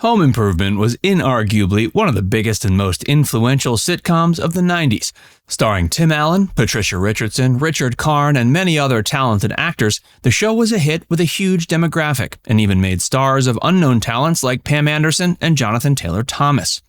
Home Improvement was inarguably one of the biggest and most influential sitcoms of the 90s. Starring Tim Allen, Patricia Richardson, Richard Karn, and many other talented actors, the show was a hit with a huge demographic and even made stars of unknown talents like Pam Anderson and Jonathan Taylor Thomas.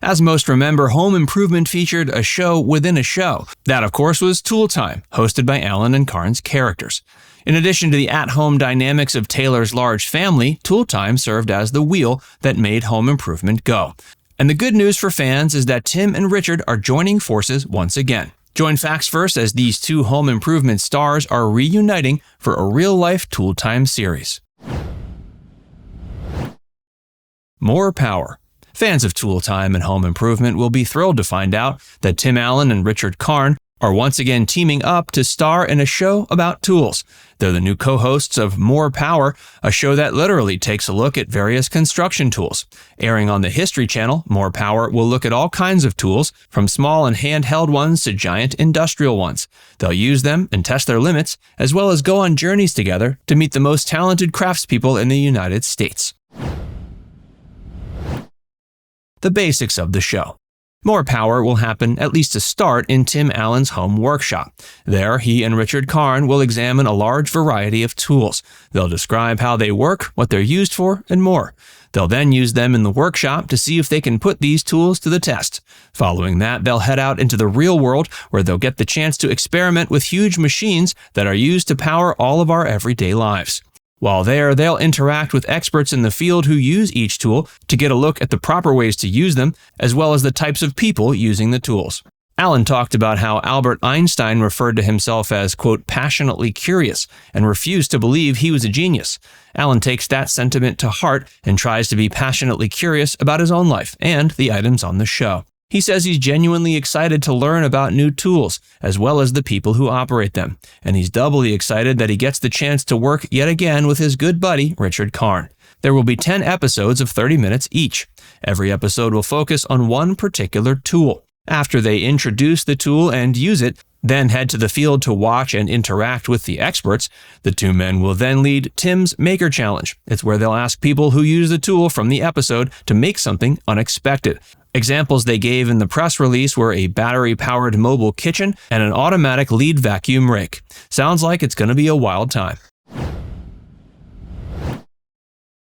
As most remember, Home Improvement featured a show within a show. That, of course, was Tool Time, hosted by Allen and Karn's characters. In addition to the at-home dynamics of Taylor's large family, Tool Time served as the wheel that made Home Improvement go. And the good news for fans is that Tim and Richard are joining forces once again. Join Facts First as these two Home Improvement stars are reuniting for a real-life Tool Time series. More power. Fans of Tool Time and Home Improvement will be thrilled to find out that Tim Allen and Richard Karn are once again teaming up to star in a show about tools. They're the new co-hosts of More Power, a show that literally takes a look at various construction tools. Airing on the History Channel, More Power will look at all kinds of tools, from small and handheld ones to giant industrial ones. They'll use them and test their limits, as well as go on journeys together to meet the most talented craftspeople in the United States. The basics of the show. More Power will happen, at least to start, in Tim Allen's home workshop. There, he and Richard Karn will examine a large variety of tools. They'll describe how they work, what they're used for, and more. They'll then use them in the workshop to see if they can put these tools to the test. Following that, they'll head out into the real world, where they'll get the chance to experiment with huge machines that are used to power all of our everyday lives. While there, they'll interact with experts in the field who use each tool to get a look at the proper ways to use them, as well as the types of people using the tools. Allen talked about how Albert Einstein referred to himself as, quote, passionately curious, and refused to believe he was a genius. Allen takes that sentiment to heart and tries to be passionately curious about his own life and the items on the show. He says he's genuinely excited to learn about new tools, as well as the people who operate them. And he's doubly excited that he gets the chance to work yet again with his good buddy, Richard Karn. There will be 10 episodes of 30 minutes each. Every episode will focus on one particular tool. After they introduce the tool and use it, then head to the field to watch and interact with the experts, the two men will then lead Tim's Maker Challenge. It's where they'll ask people who use the tool from the episode to make something unexpected. Examples they gave in the press release were a battery-powered mobile kitchen and an automatic lead vacuum rake. Sounds like it's going to be a wild time.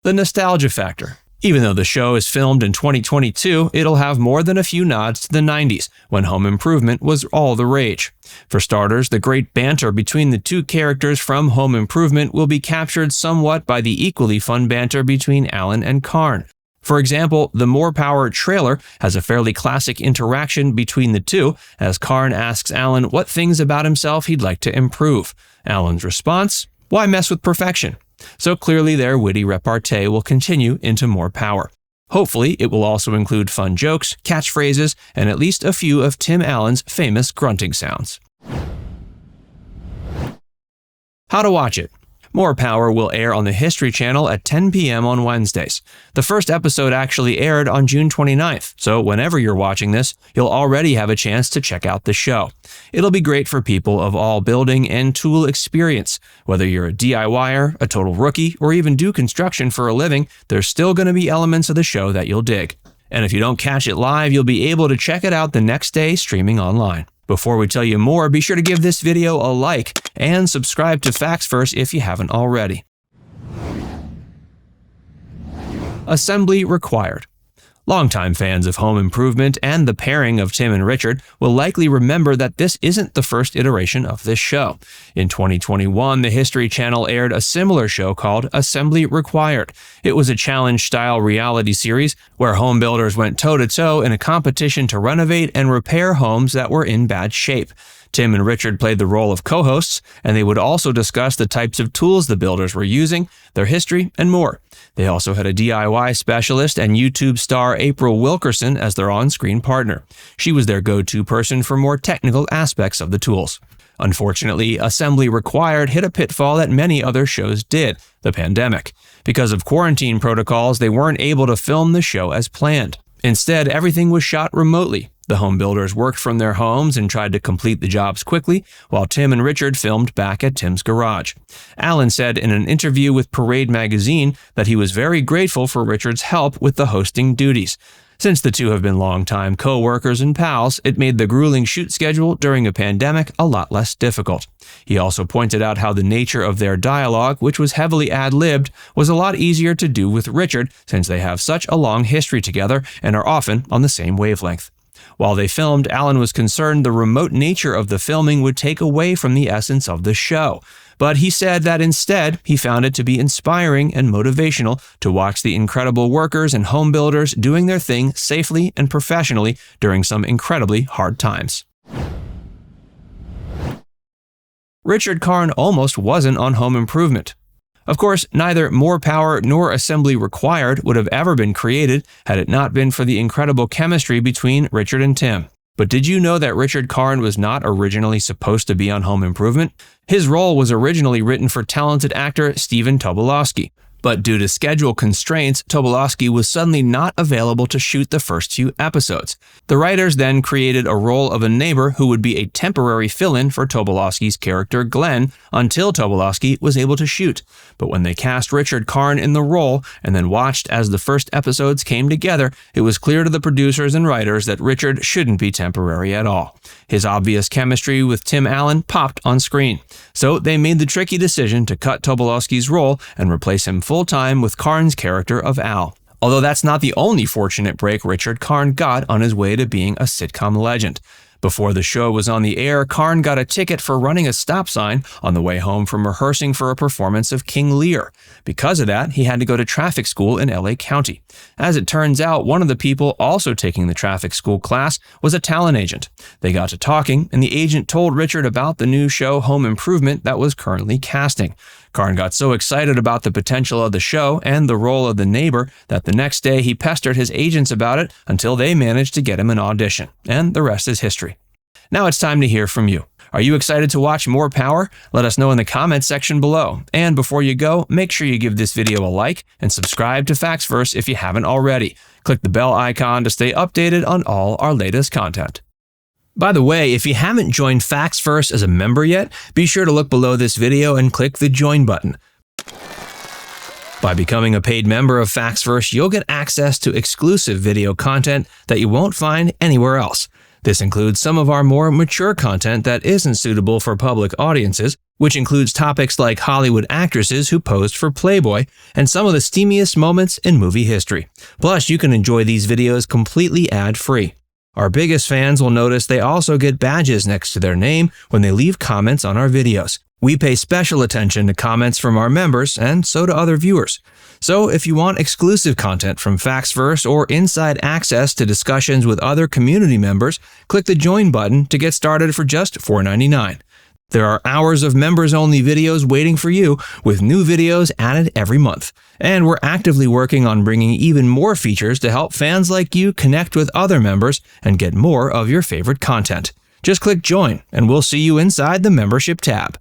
The nostalgia factor. Even though the show is filmed in 2022, it'll have more than a few nods to the 90s, when Home Improvement was all the rage. For starters, the great banter between the two characters from Home Improvement will be captured somewhat by the equally fun banter between Allen and Karn. For example, the More Power trailer has a fairly classic interaction between the two, as Karn asks Allen what things about himself he'd like to improve. Allen's response, "Why mess with perfection?" So clearly their witty repartee will continue into More Power. Hopefully, it will also include fun jokes, catchphrases, and at least a few of Tim Allen's famous grunting sounds. How to watch it. More Power will air on the History Channel at 10 p.m. on Wednesdays. The first episode actually aired on June 29th, so whenever you're watching this, you'll already have a chance to check out the show. It'll be great for people of all building and tool experience. Whether you're a DIYer, a total rookie, or even do construction for a living, there's still going to be elements of the show that you'll dig. And if you don't catch it live, you'll be able to check it out the next day streaming online. Before we tell you more, be sure to give this video a like and subscribe to Facts First if you haven't already. Assembly required. Longtime fans of Home Improvement and the pairing of Tim and Richard will likely remember that this isn't the first iteration of this show. In 2021, the History Channel aired a similar show called Assembly Required. It was a challenge-style reality series where home builders went toe-to-toe in a competition to renovate and repair homes that were in bad shape. Tim and Richard played the role of co-hosts, and they would also discuss the types of tools the builders were using, their history, and more. They also had a DIY specialist and YouTube star April Wilkerson as their on-screen partner. She was their go-to person for more technical aspects of the tools. Unfortunately, Assembly Required hit a pitfall that many other shows did, the pandemic. Because of quarantine protocols, they weren't able to film the show as planned. Instead, everything was shot remotely. The home builders worked from their homes and tried to complete the jobs quickly, while Tim and Richard filmed back at Tim's garage. Alan said in an interview with Parade magazine that he was very grateful for Richard's help with the hosting duties. Since the two have been longtime co-workers and pals, it made the grueling shoot schedule during a pandemic a lot less difficult. He also pointed out how the nature of their dialogue, which was heavily ad-libbed, was a lot easier to do with Richard since they have such a long history together and are often on the same wavelength. While they filmed, Alan was concerned the remote nature of the filming would take away from the essence of the show. But he said that instead, he found it to be inspiring and motivational to watch the incredible workers and home builders doing their thing safely and professionally during some incredibly hard times. Richard Karn almost wasn't on Home Improvement. Of course, neither More Power nor Assembly Required would have ever been created had it not been for the incredible chemistry between Richard and Tim. But did you know that Richard Karn was not originally supposed to be on Home Improvement? His role was originally written for talented actor Stephen Tobolowsky. But due to schedule constraints, Tobolowsky was suddenly not available to shoot the first few episodes. The writers then created a role of a neighbor who would be a temporary fill-in for Tobolowsky's character Glenn until Tobolowsky was able to shoot. But when they cast Richard Karn in the role and then watched as the first episodes came together, it was clear to the producers and writers that Richard shouldn't be temporary at all. His obvious chemistry with Tim Allen popped on screen. So they made the tricky decision to cut Tobolowsky's role and replace him full-time with Karn's character of Al. Although that's not the only fortunate break Richard Karn got on his way to being a sitcom legend. Before the show was on the air, Karn got a ticket for running a stop sign on the way home from rehearsing for a performance of King Lear. Because of that, he had to go to traffic school in LA County. As it turns out, one of the people also taking the traffic school class was a talent agent. They got to talking, and the agent told Richard about the new show Home Improvement that was currently casting. Karn got so excited about the potential of the show and the role of the neighbor that the next day he pestered his agents about it until they managed to get him an audition. And the rest is history. Now it's time to hear from you. Are you excited to watch More Power? Let us know in the comments section below. And before you go, make sure you give this video a like and subscribe to Factsverse if you haven't already. Click the bell icon to stay updated on all our latest content. By the way, if you haven't joined Factsverse as a member yet, be sure to look below this video and click the join button. By becoming a paid member of Factsverse, you'll get access to exclusive video content that you won't find anywhere else. This includes some of our more mature content that isn't suitable for public audiences, which includes topics like Hollywood actresses who posed for Playboy and some of the steamiest moments in movie history. Plus, you can enjoy these videos completely ad-free. Our biggest fans will notice they also get badges next to their name when they leave comments on our videos. We pay special attention to comments from our members, and so do other viewers. So if you want exclusive content from Factsverse or inside access to discussions with other community members, click the join button to get started for just $4.99. There are hours of members-only videos waiting for you, with new videos added every month. And we're actively working on bringing even more features to help fans like you connect with other members and get more of your favorite content. Just click join, and we'll see you inside the membership tab.